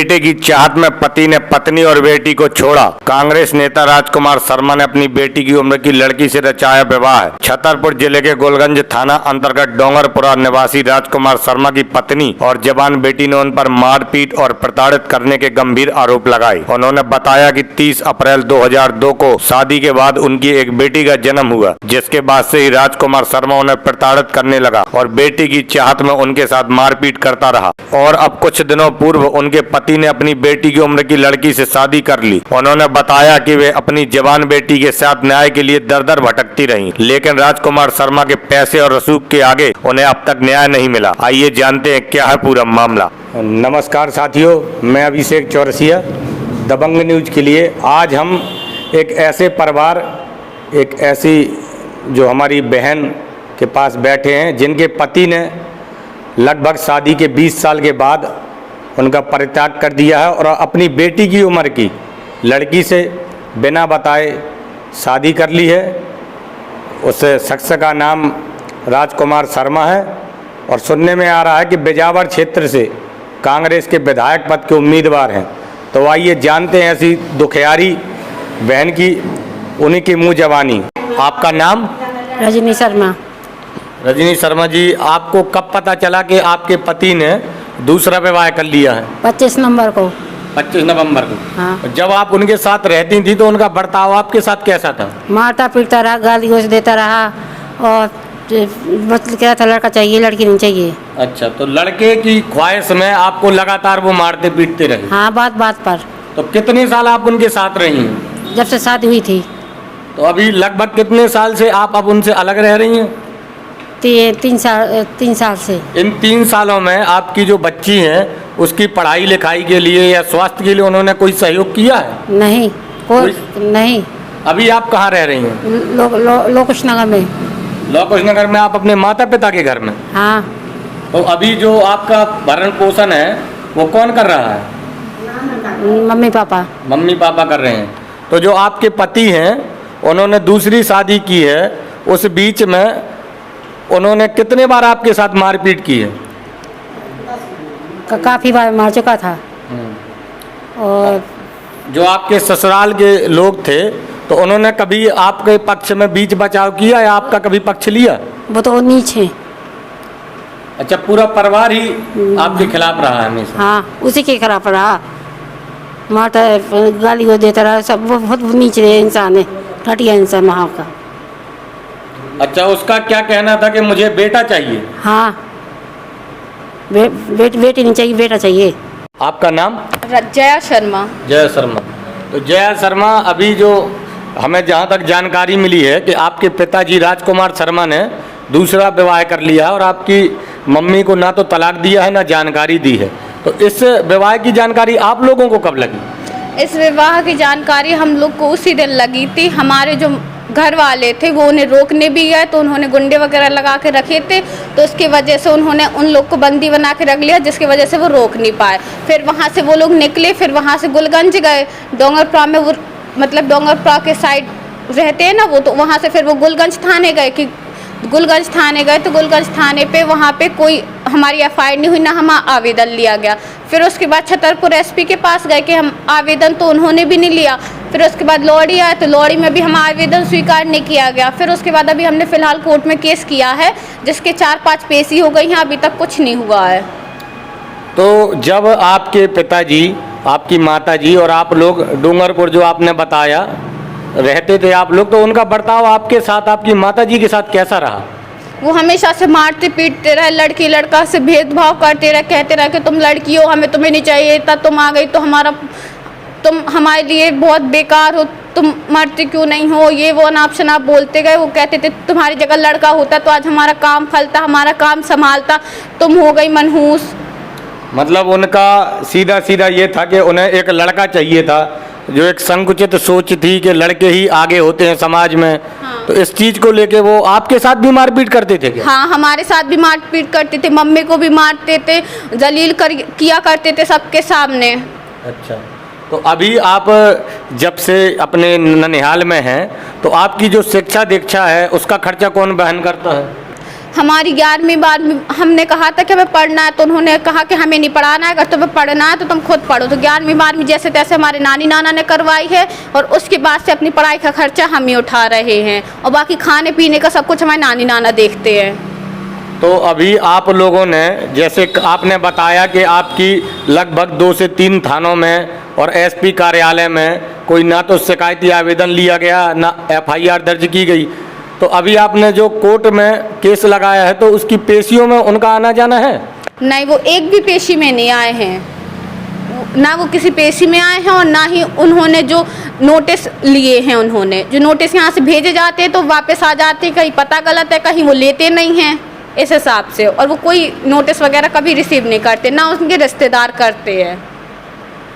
बेटे की चाहत में पति ने पत्नी और बेटी को छोड़ा। कांग्रेस नेता राजकुमार शर्मा ने अपनी बेटी की उम्र की लड़की से रचाया विवाह। छतरपुर जिले के गोलगंज थाना अंतर्गत डोंगरपुरा निवासी राजकुमार शर्मा की पत्नी और जवान बेटी ने उन पर मारपीट और प्रताड़ित करने के गंभीर आरोप लगाए। उन्होंने बताया कि 30 अप्रैल 2002 को शादी के बाद उनकी एक बेटी का जन्म हुआ, जिसके बाद से ही राजकुमार शर्मा उन्हें प्रताड़ित करने लगा और बेटी की चाहत में उनके साथ मारपीट करता रहा। और अब कुछ दिनों पूर्व उनके पति ने अपनी बेटी की उम्र की लड़की से शादी कर ली। उन्होंने बताया कि वे अपनी जवान बेटी के साथ न्याय के लिए दर दर भटकती रहीं, लेकिन राजकुमार शर्मा के पैसे और रसूख के आगे उन्हें अब तक न्याय नहीं मिला। आइए जानते हैं क्या है पूरा मामला। नमस्कार साथियों, मैं अभिषेक चौरसिया, दबंग न्यूज के लिए। आज हम एक ऐसे परिवार, एक ऐसी जो हमारी बहन के पास बैठे हैं जिनके पति ने लगभग शादी के 20 साल के बाद उनका परित्याग कर दिया है और अपनी बेटी की उम्र की लड़की से बिना बताए शादी कर ली है। उस शख्स का नाम राजकुमार शर्मा है और सुनने में आ रहा है कि बिजावर क्षेत्र से कांग्रेस के विधायक पद के उम्मीदवार हैं। तो आइए जानते हैं ऐसी दुखियारी बहन की, उन्हीं की मुँह जवानी। आपका नाम? रजनी शर्मा। रजनी शर्मा जी, आपको कब पता चला कि आपके पति ने दूसरा विवाह कर लिया है? 25 नवंबर को। 25 नवंबर को। हाँ। जब आप उनके साथ रहती थी तो उनका बर्ताव आपके साथ कैसा था? मारता पीटता रहा, गाली गलौज देता रहा और बस क्या था, लड़का चाहिए, लड़की नहीं चाहिए। अच्छा, तो लड़के की ख्वाहिश में आपको लगातार वो मारते पीटते रहे? हाँ, बात बात पर। तो कितने साल आप उनके साथ रही हैं? जब से शादी हुई थी। तो अभी लगभग कितने साल से आप अब उनसे अलग रह रही हैं? 3 साल से। इन 3 सालों में आपकी जो बच्ची है उसकी पढ़ाई लिखाई के लिए या स्वास्थ्य के लिए उन्होंने कोई सहयोग किया है? नहीं, कोई नहीं। अभी आप कहाँ रह रही हैं? लोकेश नगर में। लोकेश नगर में आप अपने माता पिता के घर में? हाँ। तो अभी जो आपका भरण पोषण है वो कौन कर रहा है? Mummy papa. मम्मी पापा कर रहे हैं। तो जो आपके पति हैं उन्होंने दूसरी शादी की है, उस बीच में उन्होंने कितने बार आपके साथ मारपीट की है? काफ़ी बार मार चुका था। और जो आपके ससुराल के लोग थे तो उन्होंने कभी आपके पक्ष में बीच बचाव किया या आपका कभी पक्ष लिया? वो तो नीचे। अच्छा, पूरा परिवार ही आपके खिलाफ रहा है हमेशा? हाँ, उसी के खिलाफ रहा, मारता गाली को देता रहा। सब वो बहुत नीचे इंसान है, घटिया इंसान वहाँ का। अच्छा, उसका क्या कहना था कि मुझे बेटा चाहिए? हाँ, बेटी नहीं चाहिए, बेटा चाहिए। आपका नाम? जया शर्मा। जया शर्मा। तो जया शर्मा, अभी जो हमें जहाँ तक जानकारी मिली है कि आपके पिताजी राजकुमार शर्मा ने दूसरा विवाह कर लिया और आपकी मम्मी को ना तो तलाक दिया है ना जानकारी दी है। तो इस विवाह की जानकारी आप लोगों को कब लगी? इस विवाह की जानकारी हम लोग को उसी दिन लगी थी। हमारे जो घर वाले थे वो उन्हें रोकने भी गए तो उन्होंने गुंडे वगैरह लगा के रखे थे, तो इसकी वजह से उन्होंने उन लोग को बंदी बना के रख लिया, जिसकी वजह से वो रोक नहीं पाए। फिर वहाँ से वो लोग निकले, फिर वहाँ से गुलगंज गए। डोंगरपुरा में वो मतलब डोंगरपुरा के साइड रहते हैं ना वो, तो वहाँ से फिर वो गुलगंज थाने गए कि गुलगंज थाने गए तो गुलगंज थाने पे वहाँ पे कोई हमारी एफआईआर नहीं हुई, ना हम आवेदन लिया गया। फिर उसके बाद छतरपुर एसपी के पास गए कि हम आवेदन, तो उन्होंने भी नहीं लिया। फिर उसके बाद लौड़ी आया तो लौड़ी में भी हम आवेदन स्वीकार नहीं किया गया। फिर उसके बाद अभी हमने फ़िलहाल कोर्ट में केस किया है, जिसके 4-5 पेशी हो गई हैं, अभी तक कुछ नहीं हुआ है। तो जब आपके पिताजी, आपकी माताजी और आप लोग डूंगरपुर जो आपने बताया रहते थे आप लोग, तो उनका बर्ताव आपके साथ, आपकी माताजी के साथ कैसा रहा? वो हमेशा से मारते पीटते रहे, लड़की लड़का से भेदभाव करते रहे, कहते रहे कि तुम लड़की हो, हमें तुम्हें नहीं चाहिए था, तुम आ गई तो तुम हमारे लिए बहुत बेकार हो, तुम मरते क्यों नहीं हो, ये वो अनाप शनाप बोलते गए। वो कहते थे तुम्हारी जगह लड़का होता तो आज हमारा काम फलता, हमारा काम संभालता, तुम हो गई मनहूस। मतलब उनका सीधा सीधा ये था कि उन्हें एक लड़का चाहिए था, जो एक संकुचित सोच थी कि लड़के ही आगे होते हैं समाज में। हाँ। तो इस चीज को लेके वो आपके साथ भी मारपीट करते थे क्या? हाँ, हमारे साथ भी मारपीट करते थे, मम्मी को भी मारते थे, जलील किया करते थे सबके सामने। अच्छा, तो अभी आप जब से अपने ननिहाल में हैं तो आपकी जो शिक्षा दीक्षा है उसका खर्चा कौन वहन करता है? हमारी 11वीं 12वीं हमने कहा था कि हमें पढ़ना है, तो उन्होंने कहा कि हमें नहीं पढ़ाना है, अगर तुम्हें पढ़ना है तो तुम खुद पढ़ो। तो 11वीं 12वीं जैसे तैसे हमारे नानी नाना ने करवाई है, और उसके बाद से अपनी पढ़ाई का खर्चा हम ही उठा रहे हैं, और बाकी खाने पीने का सब कुछ हमारे नानी नाना देखते हैं। तो अभी आप लोगों ने, जैसे आपने बताया कि आपकी लगभग 2 से 3 थानों में और एसपी कार्यालय में कोई ना तो शिकायती आवेदन लिया गया, ना एफआईआर दर्ज की गई, तो अभी आपने जो कोर्ट में केस लगाया है तो उसकी पेशियों में उनका आना जाना है? नहीं, वो एक भी पेशी में नहीं आए हैं, ना वो किसी पेशी में आए हैं, और ना ही उन्होंने जो नोटिस लिए हैं, उन्होंने जो नोटिस यहाँ से भेजे जाते हैं तो वापस आ जाते हैं, कहीं पता गलत है, कहीं वो लेते नहीं हैं इस हिसाब से, और वो कोई नोटिस वगैरह कभी रिसीव नहीं करते, ना उनके रिश्तेदार करते हैं।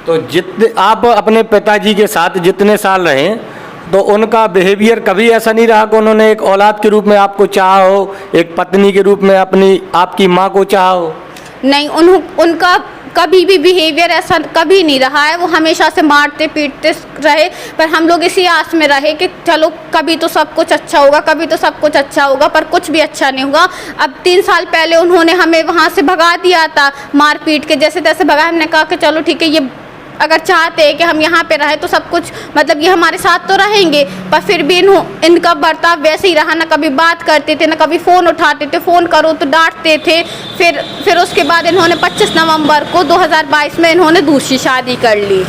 तो जितने आप अपने पिताजी के साथ जितने साल रहे, तो उनका बिहेवियर कभी ऐसा नहीं रहा कि उन्होंने एक औलाद के रूप में आपको चाहा हो, एक पत्नी के रूप में आपकी माँ को चाहा हो? नहीं, उनका कभी भी बिहेवियर ऐसा कभी नहीं रहा है। वो हमेशा से मारते पीटते रहे, पर हम लोग इसी आस में रहे कि चलो कभी तो सब कुछ अच्छा होगा, कभी तो सब कुछ अच्छा होगा, पर कुछ भी अच्छा नहीं हुआ। अब 3 साल पहले उन्होंने हमें वहाँ से भगा दिया था, मार पीट के जैसे तैसे भगा। हमने कहा कि चलो ठीक है, ये अगर चाहते हैं कि हम यहाँ पे रहे तो सब कुछ मतलब ये हमारे साथ तो रहेंगे, पर फिर भी इनका बर्ताव वैसे ही रहा, ना कभी बात करते थे, ना कभी फ़ोन उठाते थे, फ़ोन करो तो डांटते थे। फिर उसके बाद इन्होंने 25 नवंबर को 2022 में इन्होंने दूसरी शादी कर ली।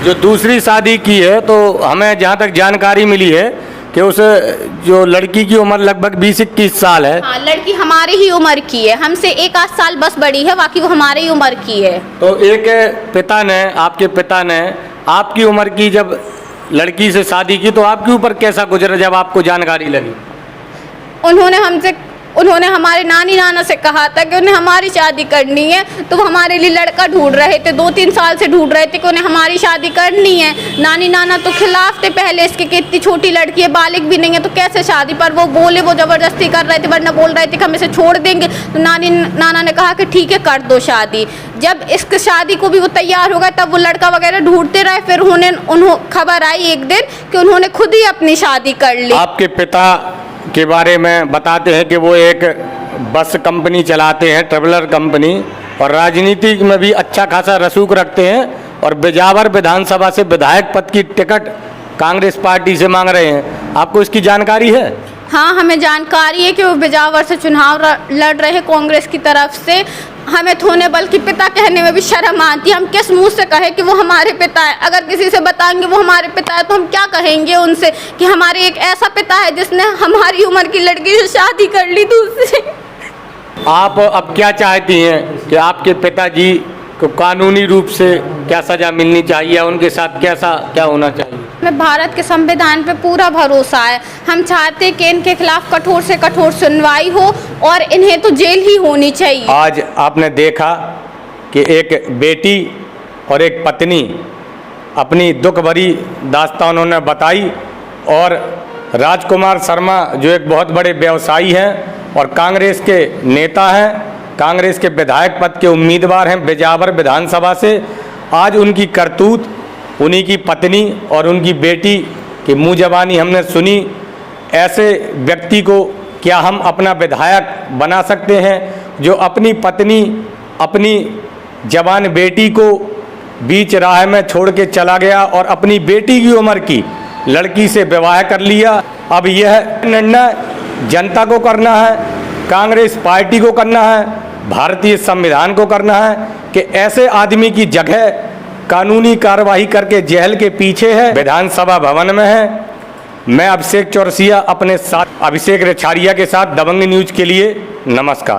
जो दूसरी शादी की है, तो हमें जहाँ तक जानकारी मिली है कि उस जो लड़की की उम्र लगभग 20-21 साल है। हाँ, लड़की हमारी ही उम्र की है, हमसे 1-8 साल बस बड़ी है, बाकी वो हमारी ही उम्र की है। तो एक आपके पिता ने आपकी उम्र की जब लड़की से शादी की, तो आपके ऊपर कैसा गुजरा जब आपको जानकारी लगी? उन्होंने हमारे नानी नाना से कहा था कि उन्हें हमारी शादी करनी है, तो वो हमारे लिए लड़का ढूंढ रहे थे, 2-3 साल से ढूंढ रहे थे कि उन्हें हमारी शादी करनी है। नानी नाना तो खिलाफ थे पहले इसके कि इतनी छोटी लड़की है, बालिग भी नहीं है, तो कैसे शादी, पर वो बोले, वो ज़बरदस्ती कर रहे थे, वरना बोल रहे थे कि हम इसे छोड़ देंगे। तो नानी नाना ने कहा कि ठीक है कर दो शादी। जब इसकी शादी को भी वो तैयार हो गए, तब वो लड़का वगैरह ढूंढते रहे, फिर उन्होंने खबर आई एक दिन कि उन्होंने खुद ही अपनी शादी कर ली। आपके पिता के बारे में बताते हैं कि वो एक बस कंपनी चलाते हैं, ट्रेवलर कंपनी, और राजनीति में भी अच्छा खासा रसूख रखते हैं, और बिजावर विधानसभा से विधायक पद की टिकट कांग्रेस पार्टी से मांग रहे हैं। आपको इसकी जानकारी है? हाँ, हमें जानकारी है कि वो बिजावर से चुनाव लड़ रहे हैं कांग्रेस की तरफ से। हमें तो उन्हें बल्कि पिता कहने में भी शर्म आती है। हम किस मुंह से कहें कि वो हमारे पिता है? अगर किसी से बताएंगे वो हमारे पिता है तो हम क्या कहेंगे उनसे कि हमारे एक ऐसा पिता है जिसने हमारी उम्र की लड़की से शादी कर ली दूसरी। आप अब क्या चाहती हैं कि आपके पिताजी को कानूनी रूप से क्या सज़ा मिलनी चाहिए, उनके साथ क्या होना चाहिए? हमें भारत के संविधान पे पूरा भरोसा है। हम चाहते हैं कि इनके खिलाफ कठोर से कठोर सुनवाई हो और इन्हें तो जेल ही होनी चाहिए। आज आपने देखा कि एक बेटी और एक पत्नी अपनी दुख भरी दास्तान उन्होंने बताई, और राजकुमार शर्मा जो एक बहुत बड़े व्यवसायी हैं और कांग्रेस के नेता हैं, कांग्रेस के विधायक पद के उम्मीदवार हैं बिजावर विधानसभा से, आज उनकी करतूत, उन्हीं की पत्नी और उनकी बेटी की मुँह ज़बानी हमने सुनी। ऐसे व्यक्ति को क्या हम अपना विधायक बना सकते हैं जो अपनी पत्नी, अपनी जवान बेटी को बीच राह में छोड़ के चला गया और अपनी बेटी की उम्र की लड़की से विवाह कर लिया? अब यह निर्णय जनता को करना है, कांग्रेस पार्टी को करना है, भारतीय संविधान को करना है कि ऐसे आदमी की जगह कानूनी कार्रवाई करके जेल के पीछे है, विधानसभा भवन में है। मैं अभिषेक चौरसिया अपने साथ अभिषेक रेछारिया के साथ दबंग न्यूज के लिए, नमस्कार।